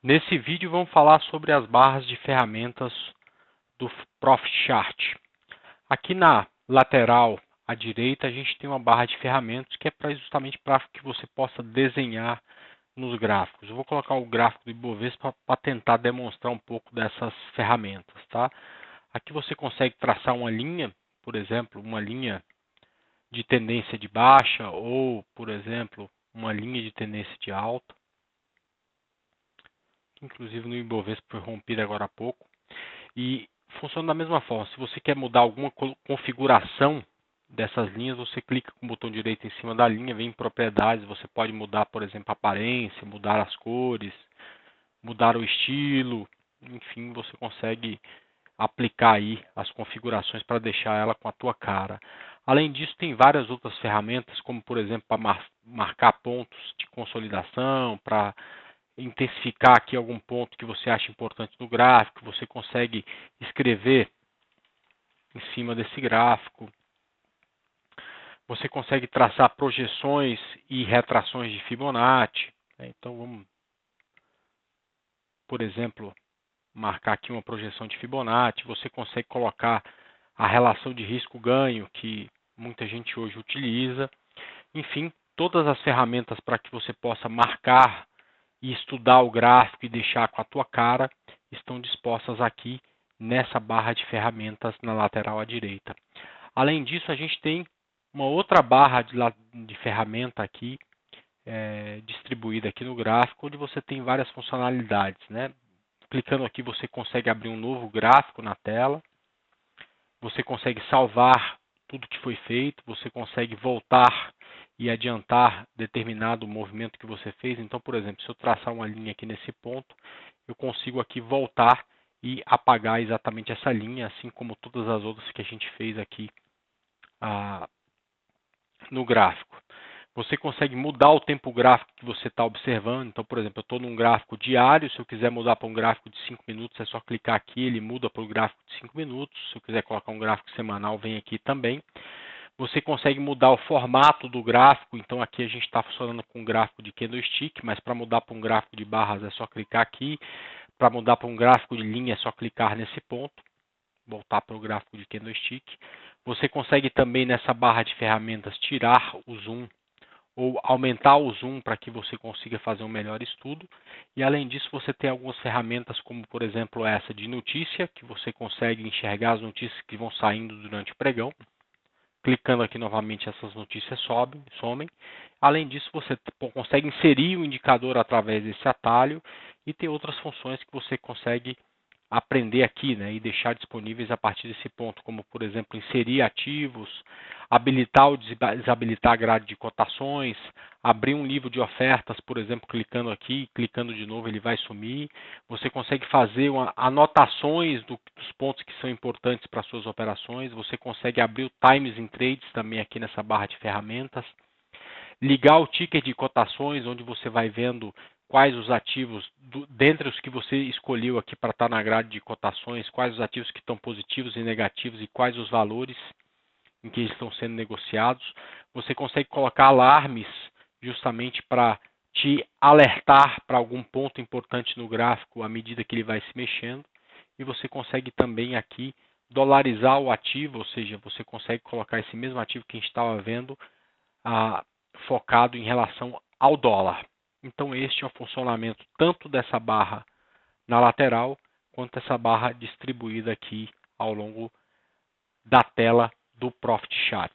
Nesse vídeo vamos falar sobre as barras de ferramentas do Profit Chart. Aqui na lateral à direita a gente tem uma barra de ferramentas que é justamente para que você possa desenhar nos gráficos. Eu vou colocar o gráfico do Ibovespa para tentar demonstrar um pouco dessas ferramentas, tá? Aqui você consegue traçar uma linha, por exemplo, uma linha de tendência de baixa ou, por exemplo, uma linha de tendência de alta. Inclusive no Ibovespa foi rompido agora há pouco. E funciona da mesma forma. Se você quer mudar alguma configuração dessas linhas, você clica com o botão direito em cima da linha, vem em propriedades, você pode mudar, por exemplo, a aparência, mudar as cores, mudar o estilo, enfim, você consegue aplicar aí as configurações para deixar ela com a tua cara. Além disso, tem várias outras ferramentas, como por exemplo, para marcar pontos de consolidação, para intensificar aqui algum ponto que você acha importante no gráfico, você consegue escrever em cima desse gráfico. Você consegue traçar projeções e retrações de Fibonacci. Então vamos, por exemplo, marcar aqui uma projeção de Fibonacci. Você consegue colocar a relação de risco-ganho que muita gente hoje utiliza. Enfim, todas as ferramentas para que você possa marcar e estudar o gráfico e deixar com a tua cara estão dispostas aqui nessa barra de ferramentas na lateral à direita. Além disso, a gente tem uma outra barra de ferramenta aqui distribuída aqui no gráfico, onde você tem várias funcionalidades, né? Clicando aqui você consegue abrir um novo gráfico na tela, você consegue salvar tudo que foi feito, você consegue voltar e adiantar determinado movimento que você fez. Então, por exemplo, se eu traçar uma linha aqui nesse ponto, eu consigo aqui voltar e apagar exatamente essa linha, assim como todas as outras que a gente fez aqui no gráfico. Você consegue mudar o tempo gráfico que você está observando. Então, por exemplo, eu estou num gráfico diário. Se eu quiser mudar para um gráfico de 5 minutos, é só clicar aqui, ele muda para o gráfico de 5 minutos. Se eu quiser colocar um gráfico semanal, vem aqui também. Você consegue mudar o formato do gráfico. Então, aqui a gente está funcionando com um gráfico de candlestick, mas para mudar para um gráfico de barras é só clicar aqui. Para mudar para um gráfico de linha é só clicar nesse ponto. Voltar para o gráfico de candlestick. Você consegue também nessa barra de ferramentas tirar o zoom ou aumentar o zoom para que você consiga fazer um melhor estudo. E além disso, você tem algumas ferramentas como, por exemplo, essa de notícia, que você consegue enxergar as notícias que vão saindo durante o pregão. Clicando aqui novamente, essas notícias somem. Além disso, você consegue inserir o indicador através desse atalho e tem outras funções que você consegue aprender aqui, né, e deixar disponíveis a partir desse ponto, como por exemplo inserir ativos, habilitar ou desabilitar a grade de cotações, abrir um livro de ofertas, por exemplo, clicando aqui, clicando de novo ele vai sumir. Você consegue fazer anotações dos pontos que são importantes para suas operações. Você consegue abrir o Times in Trades também aqui nessa barra de ferramentas. Ligar o ticker de cotações, onde você vai vendo quais os ativos, dentre os que você escolheu aqui para estar na grade de cotações, quais os ativos que estão positivos e negativos e quais os valores em que eles estão sendo negociados. Você consegue colocar alarmes justamente para te alertar para algum ponto importante no gráfico à medida que ele vai se mexendo. E você consegue também aqui dolarizar o ativo, ou seja, você consegue colocar esse mesmo ativo que a gente estava vendo focado em relação ao dólar. Então este é o funcionamento tanto dessa barra na lateral, quanto essa barra distribuída aqui ao longo da tela do Profit Chart.